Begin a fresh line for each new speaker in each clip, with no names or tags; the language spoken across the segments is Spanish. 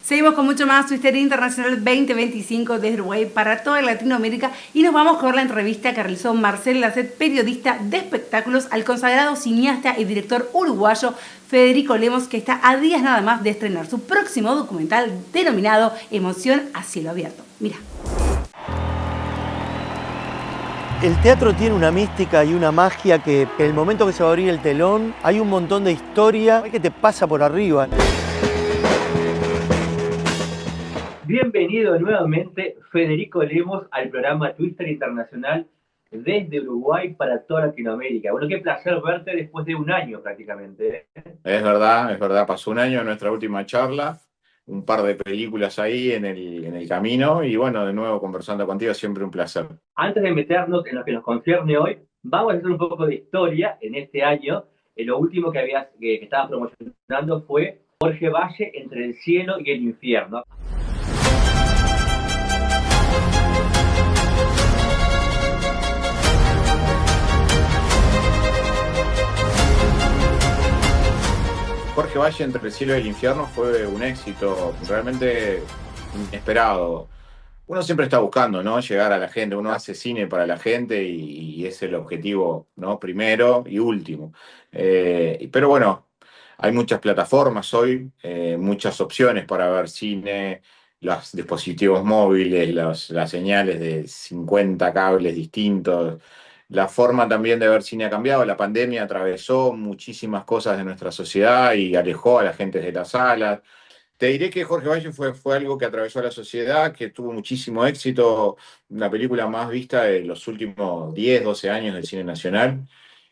Seguimos con mucho más Twister Internacional 2025 desde Uruguay para toda Latinoamérica y nos vamos con la entrevista que realizó Marcel Lacet, periodista de espectáculos, al consagrado cineasta y director uruguayo Federico Lemos, que está a días nada más de estrenar su próximo documental denominado Emoción a cielo abierto. Mira.
El teatro tiene una mística y una magia que en el momento que se va a abrir el telón hay un montón de historia que te pasa por arriba.
Bienvenido nuevamente Federico Lemos al programa Twister Internacional desde Uruguay para toda Latinoamérica. Bueno, qué placer verte después de un año prácticamente.
Es verdad, pasó un año en nuestra última charla, un par de películas ahí en el camino y bueno, de nuevo conversando contigo, siempre un placer.
Antes de meternos en lo que nos concierne hoy, vamos a hacer un poco de historia en este año. Lo último que estabas promocionando fue Jorge Valle, Entre el cielo y el infierno.
Jorge Valle, Entre el cielo y el infierno fue un éxito realmente inesperado. Uno siempre está buscando, ¿no?, llegar a la gente, uno hace cine para la gente y es el objetivo, ¿no?, primero y último. Pero bueno, hay muchas plataformas hoy, muchas opciones para ver cine, los dispositivos móviles, las señales de 50 cables distintos. La forma también de ver cine ha cambiado. La pandemia atravesó muchísimas cosas de nuestra sociedad y alejó a la gente de las salas. Te diré que Jorge Valle fue algo que atravesó a la sociedad, que tuvo muchísimo éxito, la película más vista de los últimos 10, 12 años del cine nacional.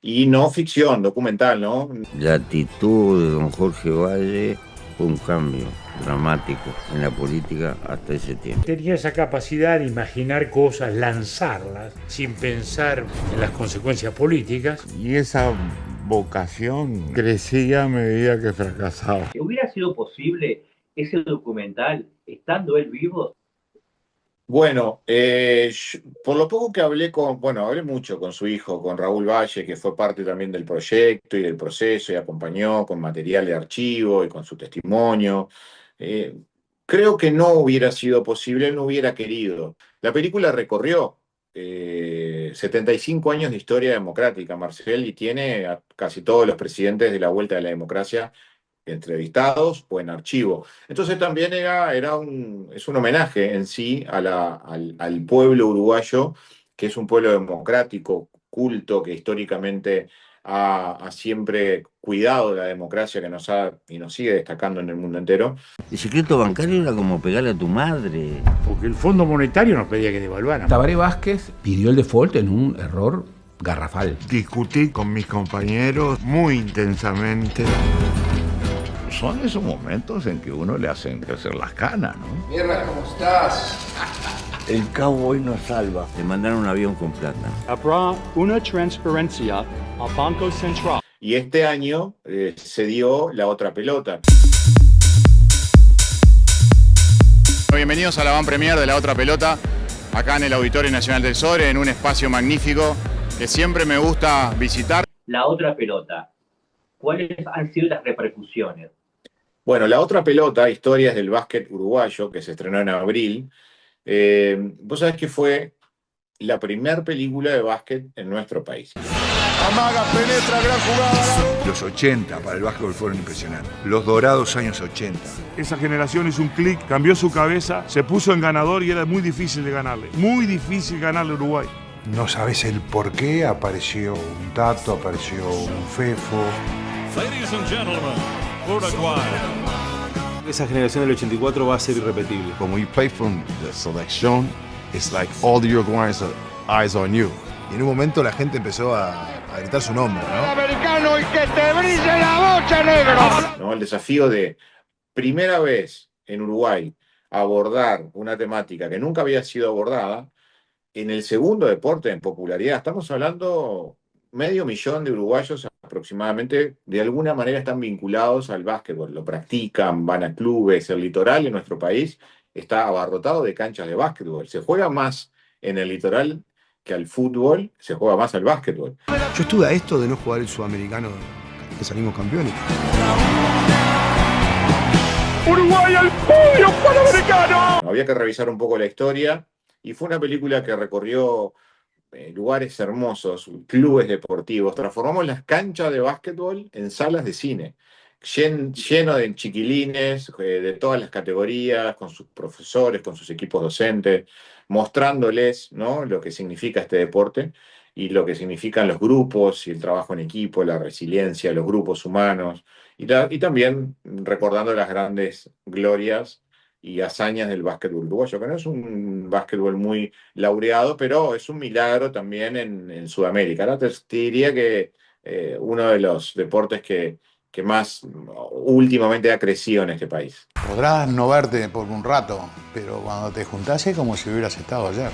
Y no ficción, documental, ¿no?
La actitud de don Jorge Valle fue un cambio dramático en la política hasta ese tiempo.
Tenía esa capacidad de imaginar cosas, lanzarlas, sin pensar en las consecuencias políticas.
Y esa vocación crecía a medida que fracasaba.
¿Hubiera sido posible ese documental estando él vivo?
Bueno, por lo poco que hablé hablé mucho con su hijo, con Raúl Valle, que fue parte también del proyecto y del proceso y acompañó con material de archivo y con su testimonio. Creo que no hubiera sido posible, él no hubiera querido. La película recorrió 75 años de historia democrática, Marcel, y tiene a casi todos los presidentes de la vuelta de la democracia entrevistados o en archivo. Entonces también es un homenaje en sí al pueblo uruguayo, que es un pueblo democrático, culto, que históricamente ha siempre cuidado de la democracia que nos sigue destacando en el mundo entero.
El secreto bancario era como pegarle a tu madre.
Porque el Fondo Monetario nos pedía que devaluáramos.
Tabaré Vázquez pidió el default en un error garrafal.
Discutí con mis compañeros muy intensamente.
Son esos momentos en que uno le hacen crecer las canas, ¿no?
Mierda, ¿cómo estás?
El cowboy nos salva. Le mandaron un avión con plata.
Habrá una transferencia al Banco Central.
Y este año se dio La Otra Pelota.
Bienvenidos a la van premier de La Otra Pelota, acá en el Auditorio Nacional del Sodre, en un espacio magnífico que siempre me gusta visitar.
La Otra Pelota, ¿cuáles han sido las repercusiones?
Bueno, La Otra Pelota, historias del básquet uruguayo, que se estrenó en abril. Vos sabés que fue la primera película de básquet en nuestro país.
Amaga, penetra, gran jugada.
Los 80 para el básquetbol fueron impresionantes. Los dorados años 80.
Esa generación hizo un clic, cambió su cabeza, se puso en ganador y era muy difícil de ganarle. Muy difícil ganarle a Uruguay.
No sabes el por qué apareció un Tato, apareció un Fefo.
Ladies and gentlemen, Uruguay.
Esa generación del 84 va a ser irrepetible.
When we play from the selection, it's like all the Uruguayans are eyes on you.
Y en un momento la gente empezó a gritar su nombre, ¿no?
Americano y que te brille la bocha, negro.
¿No? El desafío de primera vez en Uruguay abordar una temática que nunca había sido abordada en el segundo deporte en popularidad. Estamos hablando 500.000 de uruguayos aproximadamente, de alguna manera están vinculados al básquetbol, lo practican, van a clubes. El litoral en nuestro país está abarrotado de canchas de básquetbol. Se juega más en el litoral que al fútbol, se juega más al básquetbol.
Yo estuve a esto de no jugar el sudamericano que salimos campeones.
Uruguay al podio panamericano.
Había que revisar un poco la historia y fue una película que recorrió lugares hermosos, clubes deportivos. Transformamos las canchas de básquetbol en salas de cine, lleno de chiquilines de todas las categorías, con sus profesores, con sus equipos docentes, mostrándoles, ¿no?, lo que significa este deporte y lo que significan los grupos y el trabajo en equipo, la resiliencia, los grupos humanos, y también recordando las grandes glorias y hazañas del básquetbol uruguayo, que no es un básquetbol muy laureado, pero es un milagro también en Sudamérica. Ahora te diría que uno de los deportes que más últimamente ha crecido en este país.
Podrás no verte por un rato, pero cuando te juntás es como si hubieras estado ayer.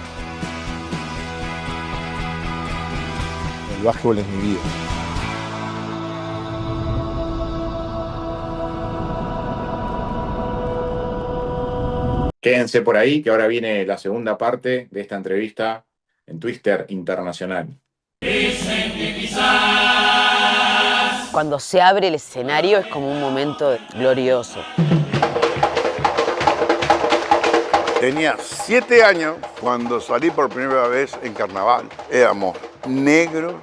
El básquetbol es mi vida.
Quédense por ahí, que ahora viene la segunda parte de esta entrevista en Twister Internacional.
Cuando se abre el escenario es como un momento glorioso.
Tenía 7 años cuando salí por primera vez en carnaval. Éramos negro.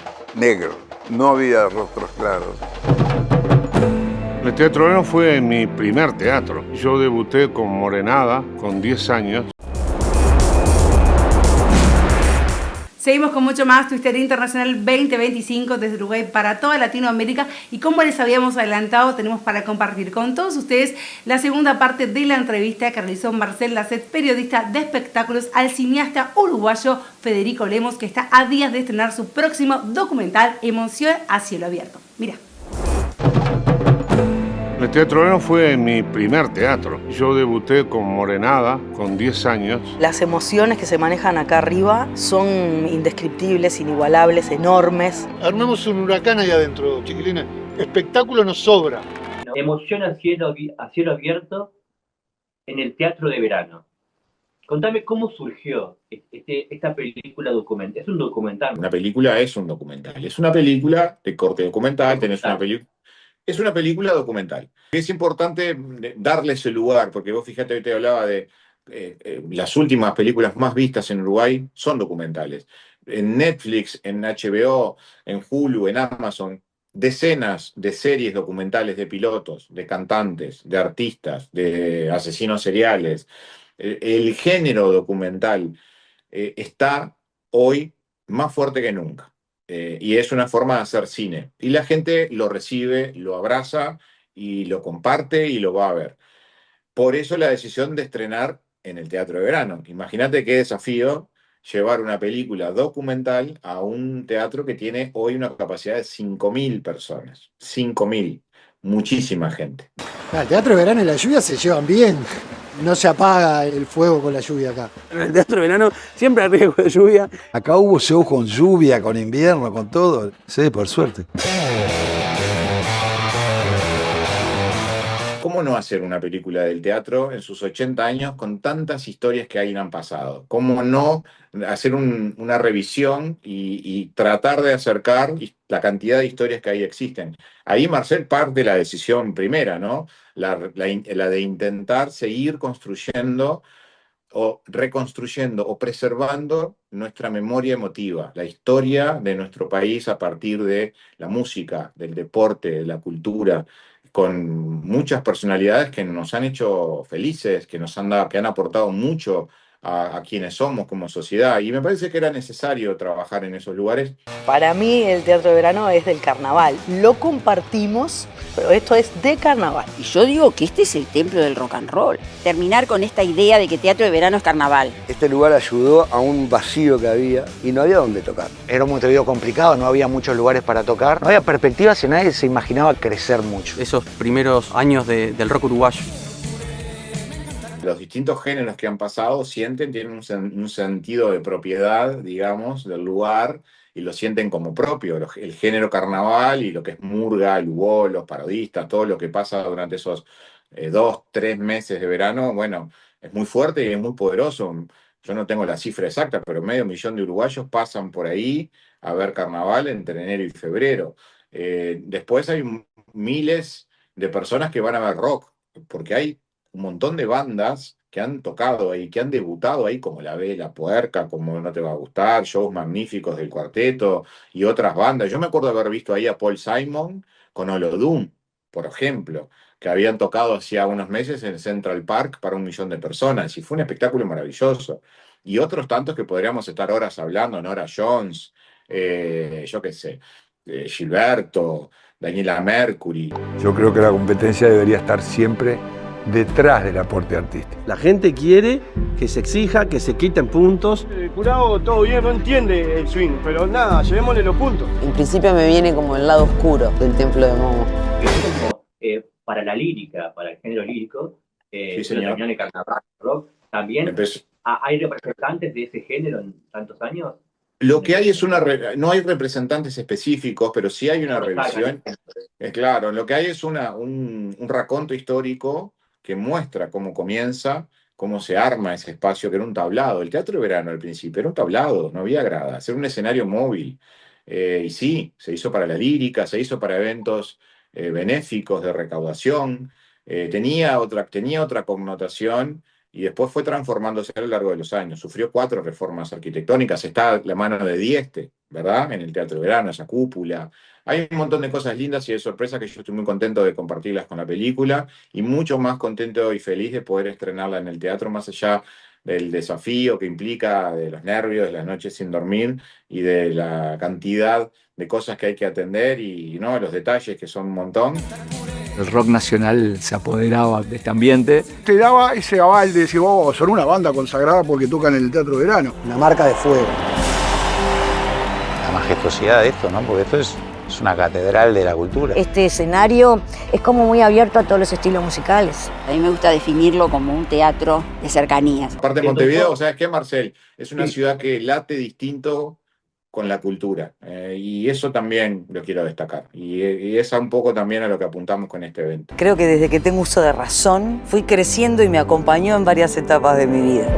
No había rostros claros.
El Teatro Verano fue mi primer teatro. Yo debuté con Morenada, con 10 años.
Seguimos con mucho más Twister Internacional 2025 desde Uruguay para toda Latinoamérica, y como les habíamos adelantado, tenemos para compartir con todos ustedes la segunda parte de la entrevista que realizó Marcel Lacet, periodista de espectáculos, al cineasta uruguayo Federico Lemos, que está a días de estrenar su próximo documental Emoción a cielo abierto. Mira.
El Teatro Verano fue mi primer teatro. Yo debuté con Morenada, con 10 años.
Las emociones que se manejan acá arriba son indescriptibles, inigualables, enormes.
Armemos un huracán ahí adentro, chiquilines. Espectáculo nos sobra.
Emoción a cielo abierto en el Teatro de Verano. Contame cómo surgió esta película documental. ¿Es un documental?
Una película es un documental. Es una película de corte documental. Tenés una película. Es una película documental. Es importante darle ese lugar, porque vos fíjate, hoy te hablaba de las últimas películas más vistas en Uruguay son documentales. En Netflix, en HBO, en Hulu, en Amazon, decenas de series documentales de pilotos, de cantantes, de artistas, de asesinos seriales. El género documental está hoy más fuerte que nunca. Y es una forma de hacer cine. Y la gente lo recibe, lo abraza y lo comparte y lo va a ver. Por eso la decisión de estrenar en el Teatro de Verano. Imagínate qué desafío llevar una película documental a un teatro que tiene hoy una capacidad de 5.000 personas. 5.000. Muchísima gente.
El Teatro de Verano y la lluvia se llevan bien. No se apaga el fuego con la lluvia acá.
En el Teatro de Verano siempre hay riesgo de lluvia.
Acá hubo show con lluvia, con invierno, con todo. Sí, por suerte.
¿Cómo no hacer una película del teatro en sus 80 años con tantas historias que ahí han pasado? ¿Cómo no hacer una revisión y tratar de acercar la cantidad de historias que ahí existen? Ahí Marcel parte de la decisión primera, ¿no? La de intentar seguir construyendo o reconstruyendo o preservando nuestra memoria emotiva, la historia de nuestro país a partir de la música, del deporte, de la cultura, con muchas personalidades que nos han hecho felices, que han aportado mucho a quienes somos como sociedad, y me parece que era necesario trabajar en esos lugares.
Para mí el Teatro de Verano es del carnaval. Lo compartimos, pero esto es de carnaval.
Y yo digo que este es el templo del rock and roll. Terminar con esta idea de que Teatro de Verano es carnaval.
Este lugar ayudó a un vacío que había y no había dónde tocar.
Era un Montevideo complicado, no había muchos lugares para tocar, no había perspectivas y nadie se imaginaba crecer mucho.
Esos primeros años del rock uruguayo.
Los distintos géneros que han pasado tienen un sentido de propiedad, digamos, del lugar, y lo sienten como propio. El género carnaval y lo que es murga, el hubo, los parodistas, todo lo que pasa durante esos 2-3 meses de verano, bueno, es muy fuerte y es muy poderoso. Yo no tengo la cifra exacta, pero 500.000 de uruguayos pasan por ahí a ver carnaval entre enero y febrero. Después hay miles de personas que van a ver rock, porque hay un montón de bandas que han tocado ahí, que han debutado ahí, como La Vela Puerca, como No Te Va a Gustar, shows magníficos del Cuarteto y otras bandas. Yo me acuerdo haber visto ahí a Paul Simon con Olodum, por ejemplo, que habían tocado hacía unos meses en Central Park para 1 millón de personas, y fue un espectáculo maravilloso. Y otros tantos que podríamos estar horas hablando, Nora Jones, yo qué sé, Gilberto, Daniela Mercury.
Yo creo que la competencia debería estar siempre detrás del aporte artístico.
La gente quiere que se exija, que se quiten puntos.
El curado todo bien, no entiende el swing, pero nada, llevémosle los puntos.
En principio me viene como el lado oscuro del templo de Momo.
Para la lírica, para el género lírico,
Sí, señor.
de carnaval, rock, también hay representantes de ese género en tantos años.
Lo que hay es no hay representantes específicos, pero sí hay una revisión. Claro, lo que hay es un raconto histórico que muestra cómo comienza, cómo se arma ese espacio, que era un tablado. El Teatro de Verano al principio era un tablado, no había gradas, era un escenario móvil. Y sí, se hizo para la lírica, se hizo para eventos benéficos de recaudación, tenía otra connotación, y después fue transformándose a lo largo de los años. Sufrió 4 reformas arquitectónicas. Está la mano de Dieste, ¿verdad? En el Teatro de Verano, esa cúpula. Hay un montón de cosas lindas y de sorpresas que yo estoy muy contento de compartirlas con la película, y mucho más contento y feliz de poder estrenarla en el teatro, más allá del desafío que implica, de los nervios, de las noches sin dormir y de la cantidad de cosas que hay que atender y ¿no? Los detalles, que son un montón.
El rock nacional se apoderaba de este ambiente.
Te daba ese aval de decir, oh, son una banda consagrada porque tocan en el Teatro de Verano.
Una marca de fuego.
La majestuosidad de esto, ¿no? Porque esto es una catedral de la cultura.
Este escenario es como muy abierto a todos los estilos musicales.
A mí me gusta definirlo como un teatro de cercanías.
Aparte de Montevideo, ¿sabes qué, Marcel? Es una ciudad que late distinto con la cultura, y eso también lo quiero destacar, y es un poco también a lo que apuntamos con este evento.
Creo que desde que tengo uso de razón fui creciendo y me acompañó en varias etapas de mi vida.